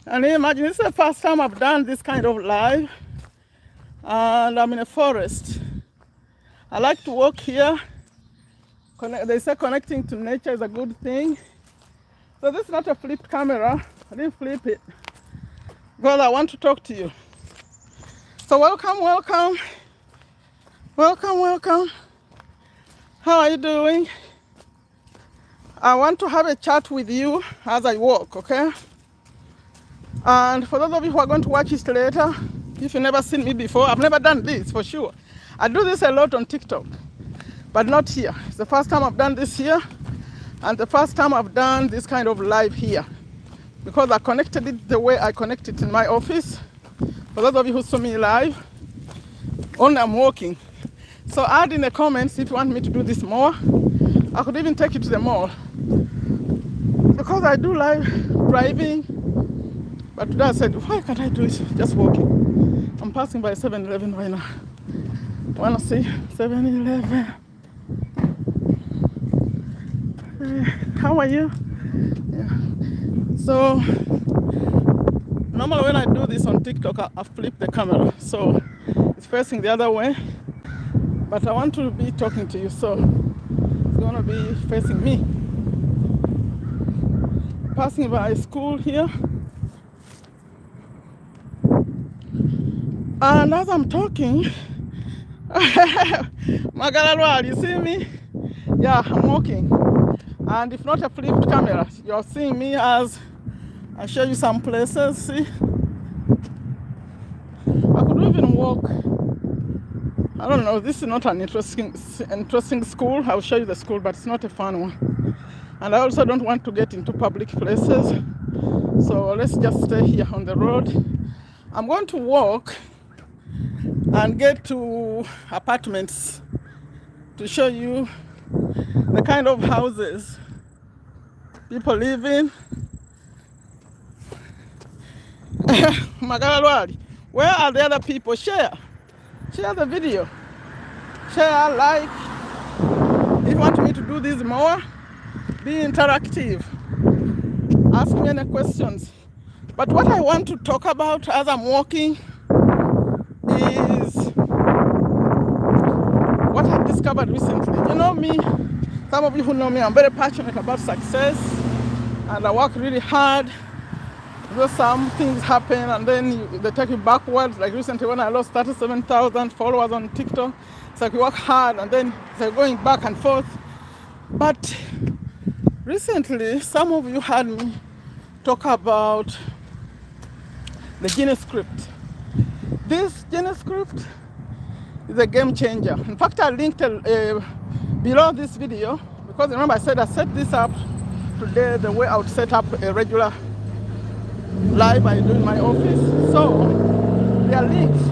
And imagine, this is the first time I've done this kind of live, and I'm in a forest. I like to walk here. They say connecting to nature is a good thing. So this is not a flipped camera. I didn't flip it because I want to talk to you. So welcome, welcome, welcome, welcome. How are you doing? I want to have a chat with you as I walk, okay? And for those of you who are going to watch it later, if you've never seen me before, I've never done this for sure. I do this a lot on TikTok, but not here. It's the first time I've done this here, and the first time I've done this kind of live here, because I connected it the way I connect it in my office. For those of you who saw me live, only I'm walking. So add in the comments if you want me to do this more. I could even take you to the mall, because I do live driving. But today I said, why can't I do it just walking? I'm passing by 7-Eleven right now. Wanna see 7-Eleven? How are you? Yeah. So normally when I do this on TikTok, I flip the camera, so it's facing the other way. But I want to be talking to you, so it's gonna be facing me. Passing by school here. And as I'm talking, Magalalwal, you see me? Yeah, I'm walking. And if not a flipped camera, you're seeing me as I show you some places. See? I could even walk. I don't know, this is not an interesting school. I'll show you the school, but it's not a fun one. And I also don't want to get into public places. So let's just stay here on the road. I'm going to walk and get to apartments to show you the kind of houses people live in. Magalalwali, where are the other people? Share the video, share, like. If you want me to do this more, be interactive, ask me any questions. But what I want to talk about as I'm walking is what I discovered recently. You know me, some of you who know me, I'm very passionate about success, and I work really hard. Because some things happen and then they take you backwards. Like recently when I lost 37,000 followers on TikTok, it's like you work hard and then they're going back and forth. But recently, some of you had me talk about the Genie script. This Genie script is a game changer. In fact, I linked below this video, because remember I said I set this up today the way I would set up a regular live I do in my office. So there are links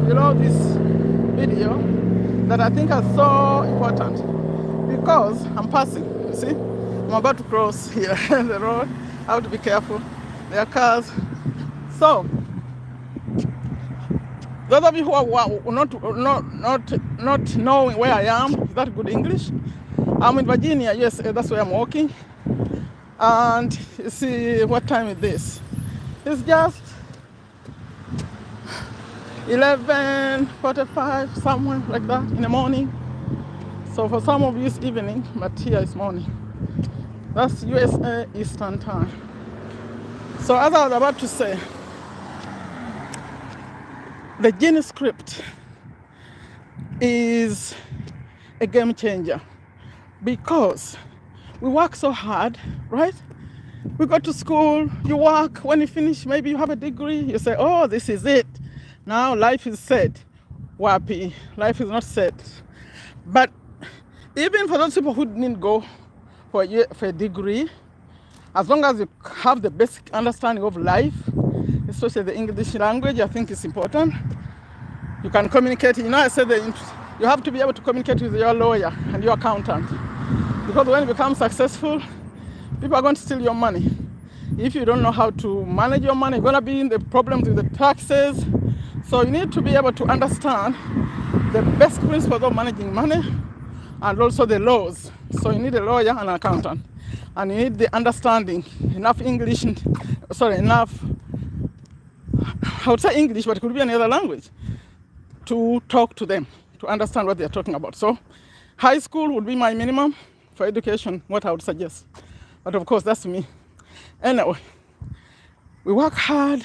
below this video that I think are so important, because I'm passing, you see, I'm about to cross here the road. I have to be careful, there are cars. So those of you who are not knowing where I am, is that good English? I'm in Virginia, yes, that's where I'm walking. And you see, what time is this? It's just 11:45, somewhere like that in the morning. So for some of you it's evening, but here it's morning. That's USA Eastern Time. So as I was about to say, the Genie script is a game changer, because we work so hard, right? We go to school, you work, when you finish, maybe you have a degree, you say, oh, this is it. Now life is set. Wapi, life is not set. But even for those people who didn't go for a degree, as long as you have the basic understanding of life, especially the English language, I think it's important. You can communicate. You know, I said that you have to be able to communicate with your lawyer and your accountant. Because when you become successful, people are going to steal your money. If you don't know how to manage your money, you're going to be in the problems with the taxes. So you need to be able to understand the best principles of managing money and also the laws. So you need a lawyer and an accountant. And you need the understanding, enough I would say English, but it could be any other language, to talk to them, to understand what they're talking about. So high school would be my minimum for education, what I would suggest. But of course, that's me. Anyway, we work hard,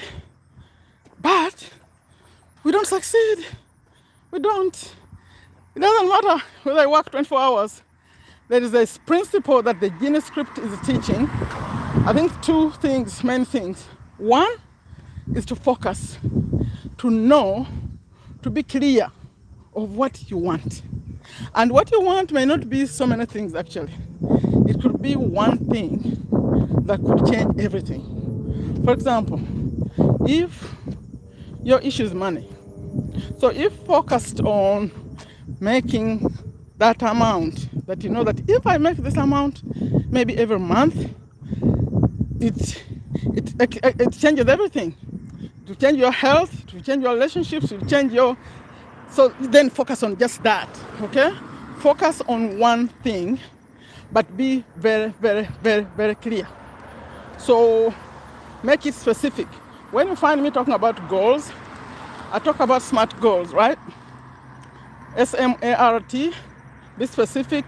but we don't succeed. We don't. It doesn't matter whether I work 24 hours. There is a principle that the Genie script is teaching. I think two things, main things. One is to focus, to know, to be clear of what you want. And what you want may not be so many things actually. It could be one thing that could change everything. For example, if your issue is money, so if focused on making that amount, that you know that if I make this amount, maybe every month, it changes everything. To change your health, to change your relationships, to change your... So then focus on just that, okay? Focus on one thing, but be very, very, very, very clear. So make it specific. When you find me talking about goals, I talk about SMART goals, right? S-M-A-R-T, be specific.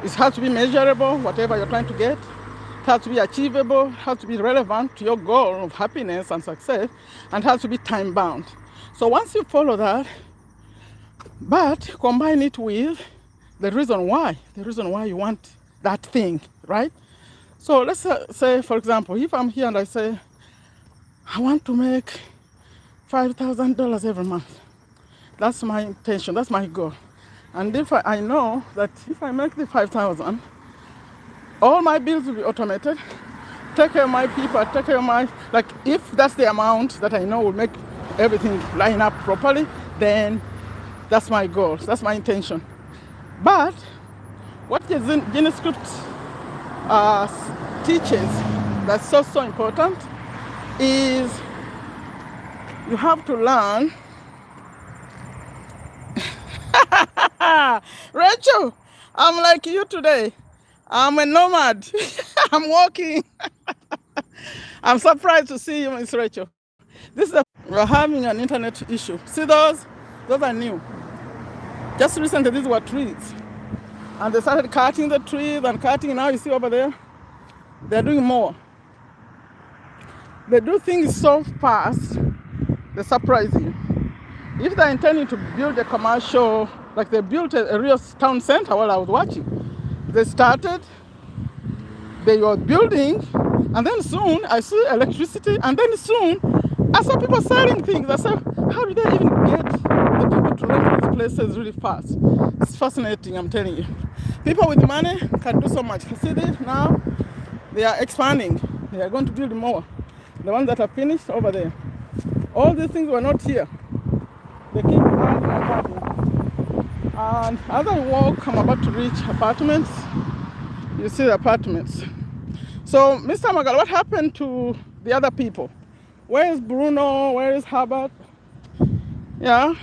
It has to be measurable, whatever you're trying to get. It has to be achievable, it has to be relevant to your goal of happiness and success, and it has to be time bound. So once you follow that, but combine it with the reason why you want that thing, right? So let's say, for example, if I'm here and I say, I want to make $5,000 every month. That's my intention, that's my goal. And if I know that if I make the 5,000, all my bills will be automated. Take care of my people, take care of my, like if that's the amount that I know will make everything line up properly, then that's my goal, that's my intention. But what the Genie script teaches that's so important is you have to learn. Rachel, I'm like you today. I'm a nomad. I'm walking. I'm surprised to see you, Miss Rachel. We're having an internet issue. See those? Those are new. Just recently, these were trees. And they started cutting the trees and cutting. Now you see over there, they're doing more. They do things so fast, they surprise you. If they're intending to build a commercial, like they built a real town center while I was watching. They started, they were building, and then soon I saw electricity, and then soon I saw people selling things. I said, how did they even get the people to rent these places really fast? It's fascinating, I'm telling you. People with money can do so much. You see this now? They are expanding. They are going to build more. The ones that are finished over there. All these things were not here. They keep adding and adding. And as I walk, I'm about to reach apartments. You see the apartments. So, Mr. Magal, what happened to the other people? Where is Bruno? Where is Herbert? Yeah.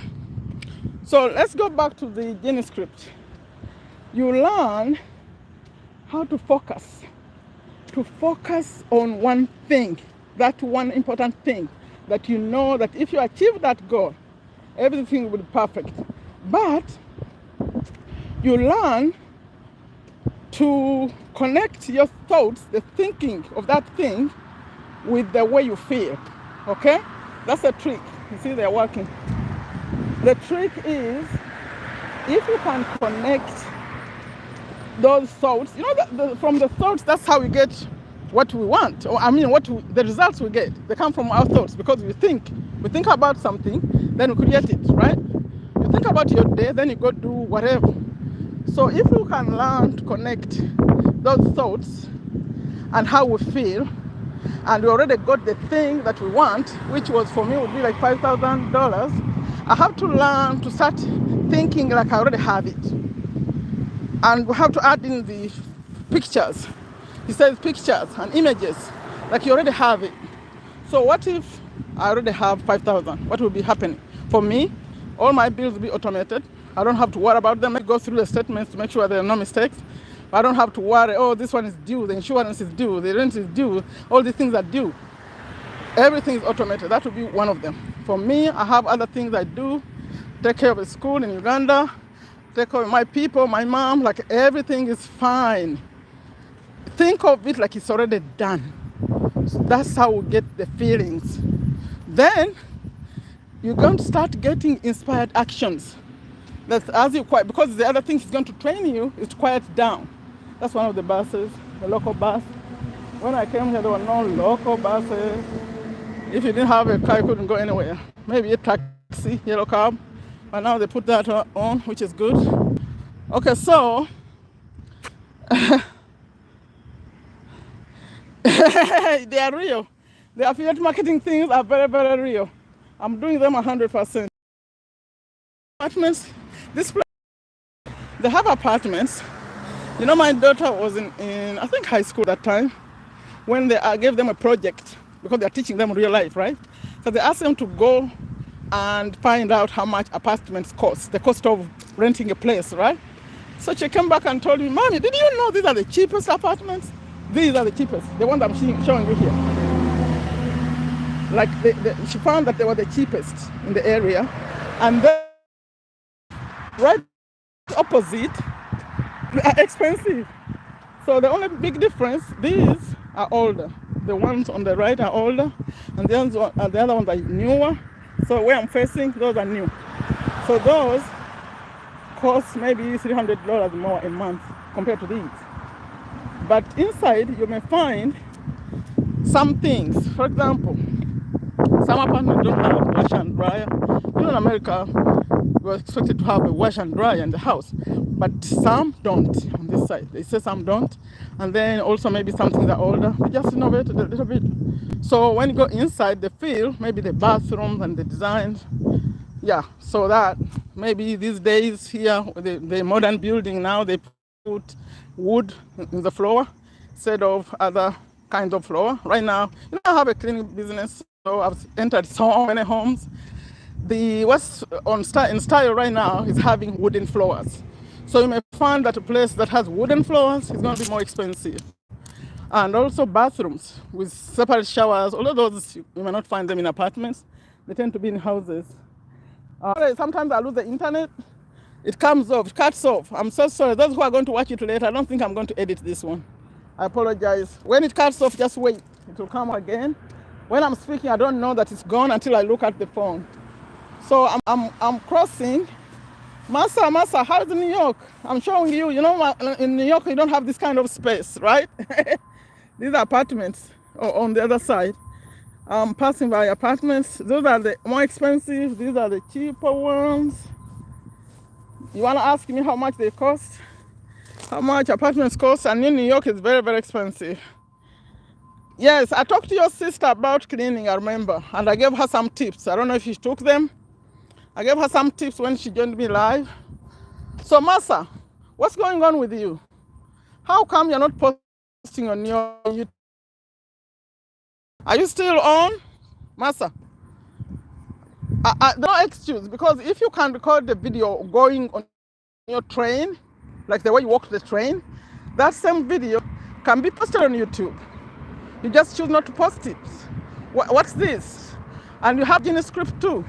So let's go back to the Genie script. You learn how to focus on one thing, that one important thing that you know that if you achieve that goal, everything will be perfect. But you learn to connect your thoughts, the thinking of that thing, with the way you feel. Okay? That's a trick. You see, they're working. The trick is if you can connect those thoughts, you know, from the thoughts, that's how we get what we want. Or I mean, the results we get, they come from our thoughts because we think about something, then we create it, right? You think about your day, then you go do whatever. So if you can learn to connect those thoughts and how we feel, and we already got the thing that we want, which was for me would be like $5,000, I have to learn to start thinking like I already have it. And we have to add in the pictures. He says pictures and images, like you already have it. So what if I already have 5,000? What will be happening? For me, all my bills will be automated. I don't have to worry about them. I go through the statements to make sure there are no mistakes. I don't have to worry, oh, this one is due, the insurance is due, the rent is due, all these things are due. Everything is automated. That would be one of them. For me, I have other things I do. Take care of the school in Uganda. Take care of my people, my mom. Like everything is fine. Think of it like it's already done. That's how we get the feelings. Then you're going to start getting inspired actions. That's as you quiet, because the other thing is going to train you is to quiet down. That's one of the buses, the local bus. When I came here, there were no local buses. If you didn't have a car, you couldn't go anywhere. Maybe a taxi, yellow cab. But now they put that on, which is good. Okay, so they are real. The affiliate marketing things are very, very real. I'm doing them 100%. Apartments, this place, they have apartments. You know, my daughter was in I think high school that time when they gave them a project because they're teaching them real life, right? So they asked them to go and find out how much apartments cost, the cost of renting a place, right? So she came back and told me, Mommy, did you know these are the cheapest apartments? These are the cheapest, the ones I'm showing you here. Like she found that they were the cheapest in the area, and then right opposite, they are expensive. So the only big difference, these are older. The ones on the right are older, and the other ones are newer. So where I'm facing, those are new. So those cost maybe $300 more a month compared to these. But inside, you may find some things. For example, some apartments don't have wash and dryer. You know, in America, we're expected to have a wash and dryer in the house, but some don't on this side. They say some don't. And then also maybe some things are older. We just innovated a little bit. So when you go inside, the feel, maybe the bathrooms and the designs, yeah, so that maybe these days here, the modern building now, they put wood in the floor instead of other kinds of floor. Right now, you know, I have a cleaning business, so I've entered so many homes. What's in style right now is having wooden floors. So you may find that a place that has wooden floors is going to be more expensive. And also bathrooms with separate showers. All of those, you may not find them in apartments. They tend to be in houses. Sometimes I lose the internet. It comes off, it cuts off. I'm so sorry. Those who are going to watch it later, I don't think I'm going to edit this one. I apologize. When it cuts off, just wait. It will come again. When I'm speaking, I don't know that it's gone until I look at the phone. So I'm crossing. Massa, how's New York? I'm showing you. You know, in New York, you don't have this kind of space, right? These are apartments on the other side. I'm passing by apartments. Those are the more expensive. These are the cheaper ones. You want to ask me how much they cost? How much apartments cost? And in New York, it's very, very expensive. Yes, I talked to your sister about cleaning, I remember. And I gave her some tips. I don't know if she took them. I gave her some tips when she joined me live. So, Massa, what's going on with you? How come you're not posting on your YouTube? Are you still on, Massa? No excuse, because if you can record the video going on your train, like the way you walk the train, that same video can be posted on YouTube. You just choose not to post it. What's this? And you have Genie script too.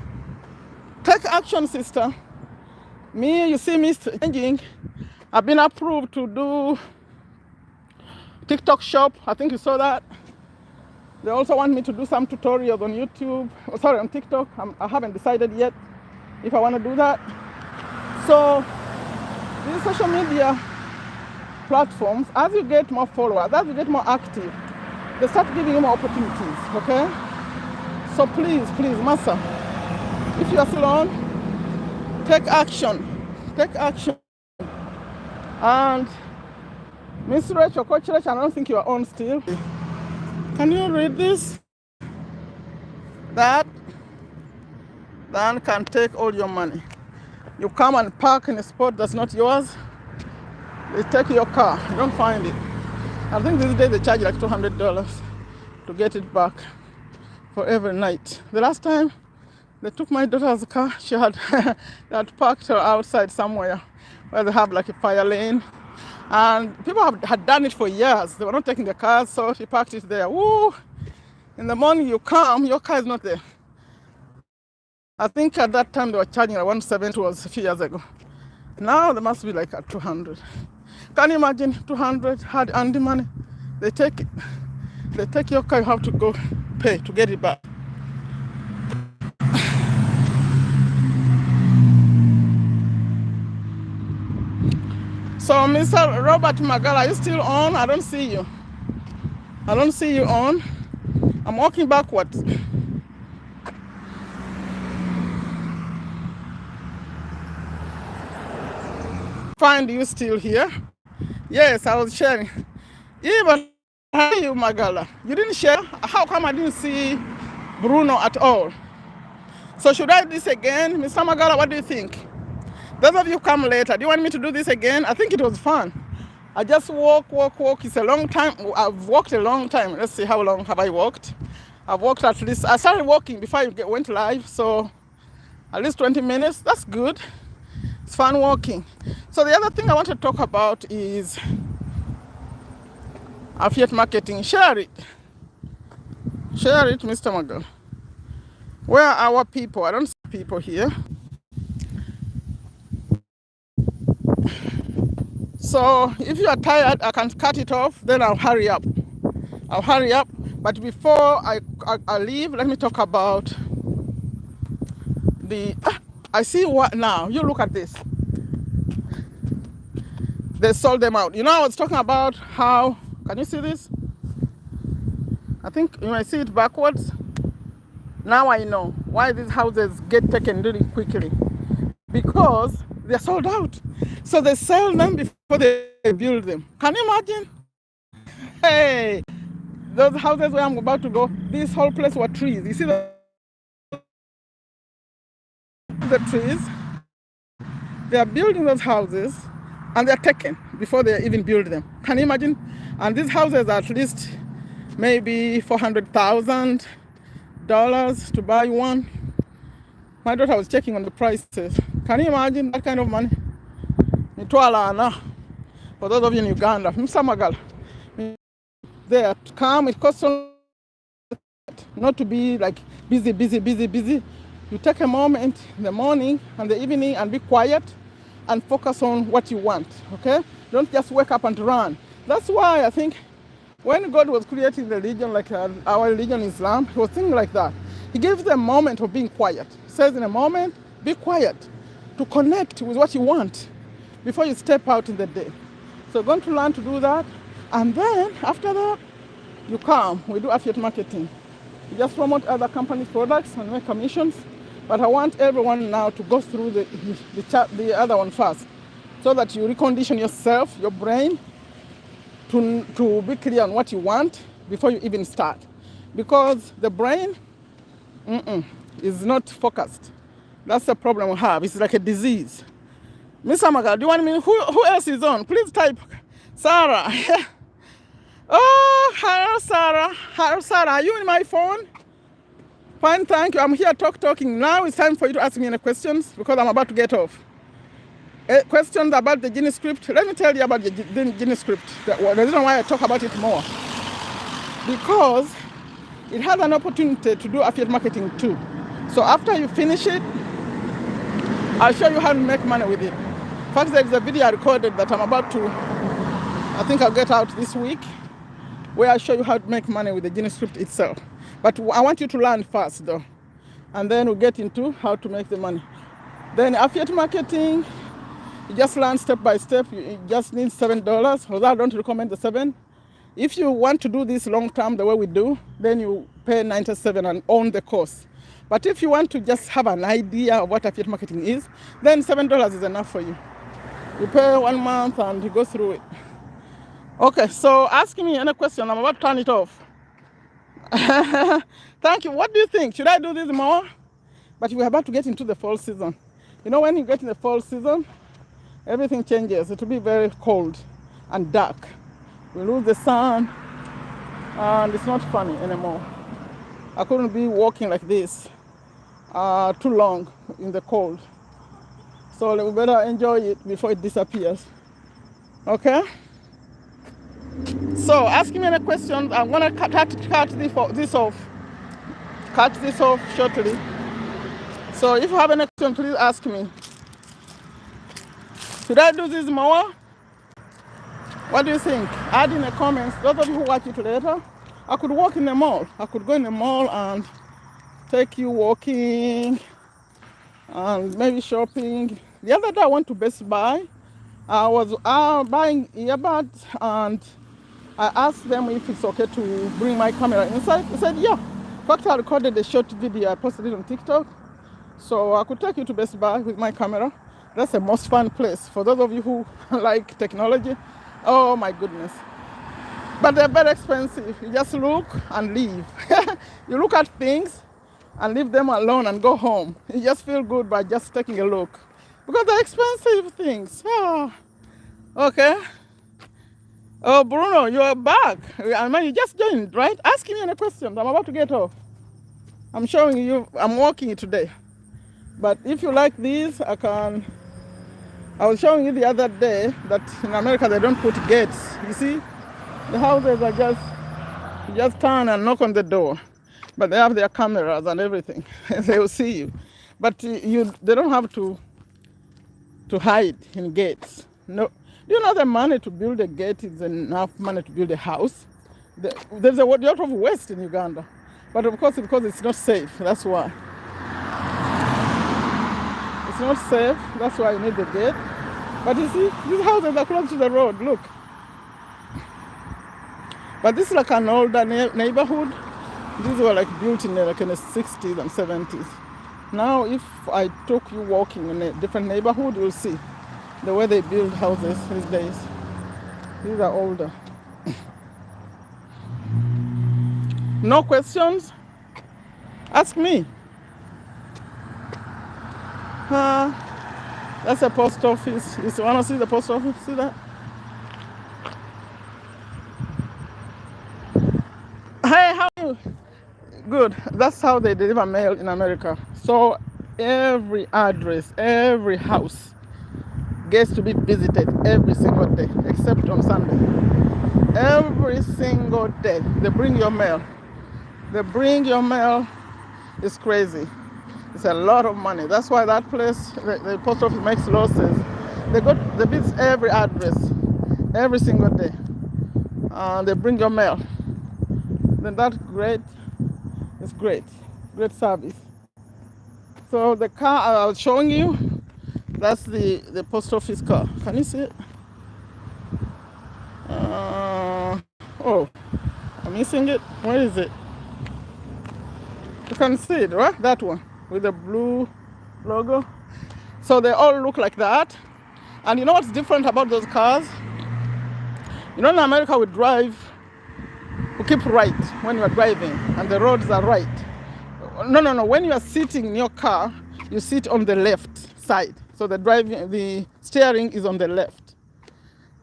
Take action, sister. Me, you see me changing. I've been approved to do TikTok shop. I think you saw that. They also want me to do some tutorials on YouTube. On TikTok. I haven't decided yet if I want to do that. So these social media platforms, as you get more followers, as you get more active, they start giving you more opportunities, okay? So please, Massa, if you are still on, take action. Take action. And Miss Rachel, Coach Rachel, I don't think you are on still. Can you read this? That can take all your money. You come and park in a spot that's not yours, they take your car, you don't find it. I think these days they charge like $200 to get it back for every night. The last time they took my daughter's car, they had parked her outside somewhere where they have like a fire lane. And people had done it for years. They were not taking the cars, so she parked it there. Woo! In the morning you come, your car is not there. I think at that time they were charging at 170, was a few years ago. Now they must be like at 200. Can you imagine 200 hard earned money? They take it. They take your car, you have to go pay to get it back. So Mr. Robert Magala, are you still on? I don't see you. I don't see you on. I'm walking backwards. Find you still here? Yes, I was sharing. Even how are you, Magala? You didn't share? How come I didn't see Bruno at all? So should I do this again? Mr. Magala, what do you think? Those of you come later, do you want me to do this again? I think it was fun. I just walk. It's a long time. I've walked a long time. Let's see, how long have I walked? I've walked at least, I started walking before I went live, so at least 20 minutes. That's good. It's fun walking. So the other thing I want to talk about is affiliate marketing. Share it. Share it, Mr. Magal. Where are our people? I don't see people here. So if you are tired, I can cut it off, then I'll hurry up. But before I leave, let me talk about the, I see what now. You look at this. They sold them out. You know, I was talking about how, can you see this? I think you might see it backwards. Now I know why these houses get taken really quickly. Because they're sold out. So they sell them before they build them. Can you imagine? Hey, those houses where I'm about to go, this whole place were trees. You see the trees? They are building those houses and they're taken before they even build them. Can you imagine? And these houses are at least maybe $400,000 to buy one. My daughter was checking on the prices. Can you imagine that kind of money? For those of you in Uganda, Msamagal, there to come, it costs not to be like busy. You take a moment in the morning and the evening and be quiet and focus on what you want, okay? Don't just wake up and run. That's why I think when God was creating the religion, like our religion, Islam, he was thinking like that. He gives them a moment of being quiet. He says in a moment, be quiet to connect with what you want before you step out in the day. So you're going to learn to do that. And then after that, you come, we do affiliate marketing. We just promote other companies' products and make commissions. But I want everyone now to go through the other one first, so that you recondition yourself, your brain, to be clear on what you want before you even start. Because the brain is not focused. That's the problem we have. It's like a disease. Miss Amaga, do you want me? Who else is on? Please type Sarah. Oh, hello, Sarah. Hello, Sarah. Are you in my phone? Fine, thank you. I'm here talking. Now it's time for you to ask me any questions because I'm about to get off. Questions about the Genie script. Let me tell you about the Genie script. The reason why I talk about it more. Because it has an opportunity to do affiliate marketing too. So after you finish it, I'll show you how to make money with it. In fact, there's a video I recorded that I'm about to, I think I'll get out this week, where I show you how to make money with the Genie script itself. But I want you to learn first though. And then we'll get into how to make the money. Then affiliate marketing, you just learn step by step. You just need $7, although I don't recommend the 7. If you want to do this long term the way we do, then you pay $97 and own the course. But if you want to just have an idea of what affiliate marketing is, then $7 is enough for you. You pay 1 month and you go through it. Okay, so ask me any question. I'm about to turn it off. Thank you. What do you think? Should I do this more? But we're about to get into the fall season. You know, when you get in the fall season, everything changes. It will be very cold and dark. We lose the sun and it's not funny anymore. I couldn't be walking like this too long in the cold. So we better enjoy it before it disappears. Okay? So ask me any questions. I'm gonna cut this off. Cut this off shortly. So if you have any question, please ask me. Should I do this more? What do you think? Add in the comments. Those of you who watch it later, I could walk in the mall. I could go in the mall and take you walking and maybe shopping. The other day I went to Best Buy. I was buying earbuds and I asked them if it's okay to bring my camera inside. They said, yeah. In fact, I recorded a short video. I posted it on TikTok. So I could take you to Best Buy with my camera. That's the most fun place. For those of you who like technology, oh my goodness. But they're very expensive. You just look and leave. You look at things and leave them alone and go home. You just feel good by just taking a look. Because they're expensive things. Oh, okay. Oh, Bruno, you're back. I mean, you just joined, right? Ask me any questions. I'm about to get off. I'm showing you, I'm walking today. But if you like these, I was showing you the other day that in America they don't put gates. You see, the houses are you just turn and knock on the door. But they have their cameras and everything. They will see you. But they don't have to hide in gates. No. You know the money to build a gate is enough money to build a house. There's a lot of waste in Uganda. But of course, because it's not safe, that's why. It's not safe, that's why you need the gate. But you see, these houses are close to the road, look. But this is like an older neighborhood. These were like built in the 60s and 70s. Now, if I took you walking in a different neighborhood, you'll see the way they build houses these days. These are older. No questions? Ask me. That's a post office. You want to see the post office? See that? Hey, how are you? Good. That's how they deliver mail in America. So every address, every house gets to be visited every single day, except on Sunday. Every single day, they bring your mail. They bring your mail. It's crazy. It's a lot of money. That's why that place, the post office makes losses. They visit every address, every single day. They bring your mail. Then that's great. It's great. Great service. So the car I was showing you, that's the post office car. Can you see it? Oh, I'm missing it. Where is it? You can see it, right? That one with the blue logo. So they all look like that. And you know what's different about those cars? You know, in America we keep right when you are driving and the roads are right. No. When you are sitting in your car, you sit on the left side. So the steering is on the left.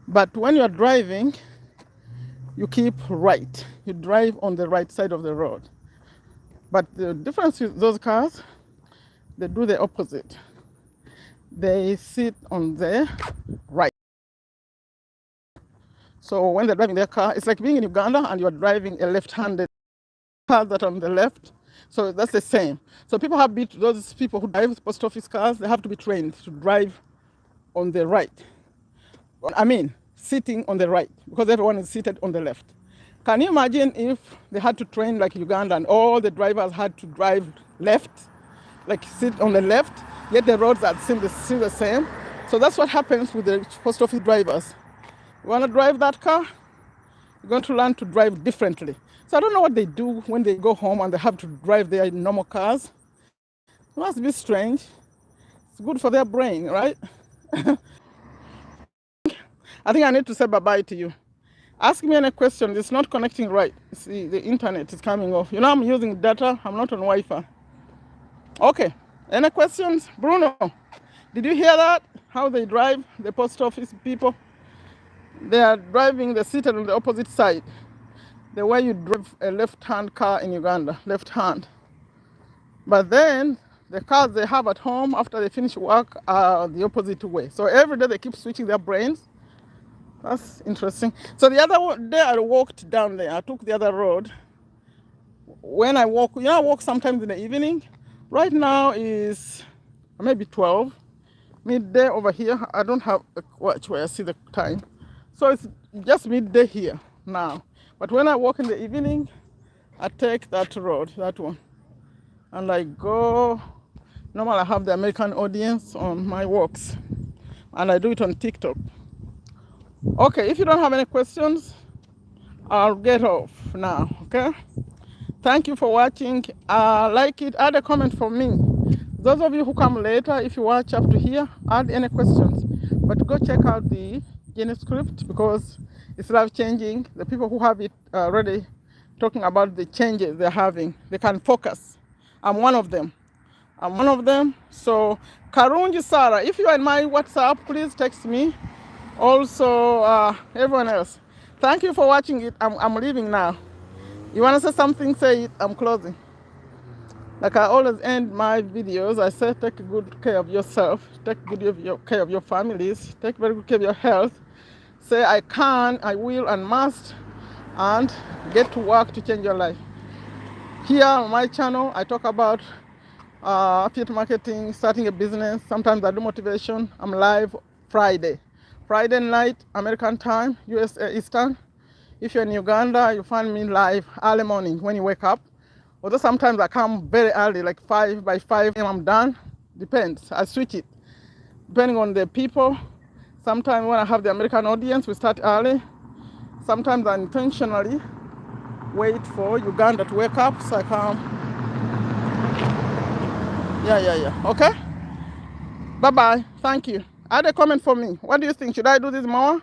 But when you are driving, you keep right. You drive on the right side of the road. But the difference with those cars, they do the opposite. They sit on the right. So when they're driving their car, it's like being in Uganda and you're driving a left-handed car that on the left. So that's the same. So those people who drive post office cars, they have to be trained to drive on the right. I mean, sitting on the right, because everyone is seated on the left. Can you imagine if they had to train like Uganda and all the drivers had to drive left, like sit on the left, yet the roads are still the same? So that's what happens with the post office drivers. You want to drive that car? You're going to learn to drive differently. So I don't know what they do when they go home and they have to drive their normal cars. It must be strange. It's good for their brain, right? I think I need to say bye-bye to you. Ask me any question. It's not connecting right. See, the internet is coming off. You know, I'm using data. I'm not on Wi-Fi. Okay. Any questions? Bruno, did you hear that? How they drive, the post office people? They are driving, they're seated on the opposite side. The way you drive a left-hand car in Uganda, left hand. But then, the cars they have at home after they finish work are the opposite way. So every day they keep switching their brains That's interesting. So the other day I walked down there. I took the other road. When I walk, I walk sometimes in the evening. Right now is maybe 12, midday over here. I don't have a watch where I see the time. So it's just midday here now. But when I walk in the evening, I take that road, that one. And I go, normally I have the American audience on my walks. And I do it on TikTok. Okay, if you don't have any questions, I'll get off now, okay? Thank you for watching. Like it, add a comment for me. Those of you who come later, if you watch up to here, add any questions. But go check out the Genie script because it's life changing. The people who have it already talking about the changes they're having, they can focus. I'm one of them. So, Karunji Sarah, if you are in my WhatsApp, please text me. Also, everyone else. Thank you for watching it. I'm leaving now. You want to say something? Say it. I'm closing. Like I always end my videos, I say take good care of yourself, take good care of your families, take very good care of your health. Say I can, I will, and must, and get to work to change your life. Here on my channel, I talk about affiliate marketing, starting a business. Sometimes I do motivation. I'm live Friday night, American time, US Eastern. If you're in Uganda, you find me live early morning when you wake up. Although sometimes I come very early, like 5 by 5 a.m. I'm done. Depends. I switch it depending on the people. Sometimes when I have the American audience, we start early. Sometimes I intentionally wait for Uganda to wake up so I come. Yeah. Okay? Bye-bye. Thank you. Add a comment for me. What do you think? Should I do this more?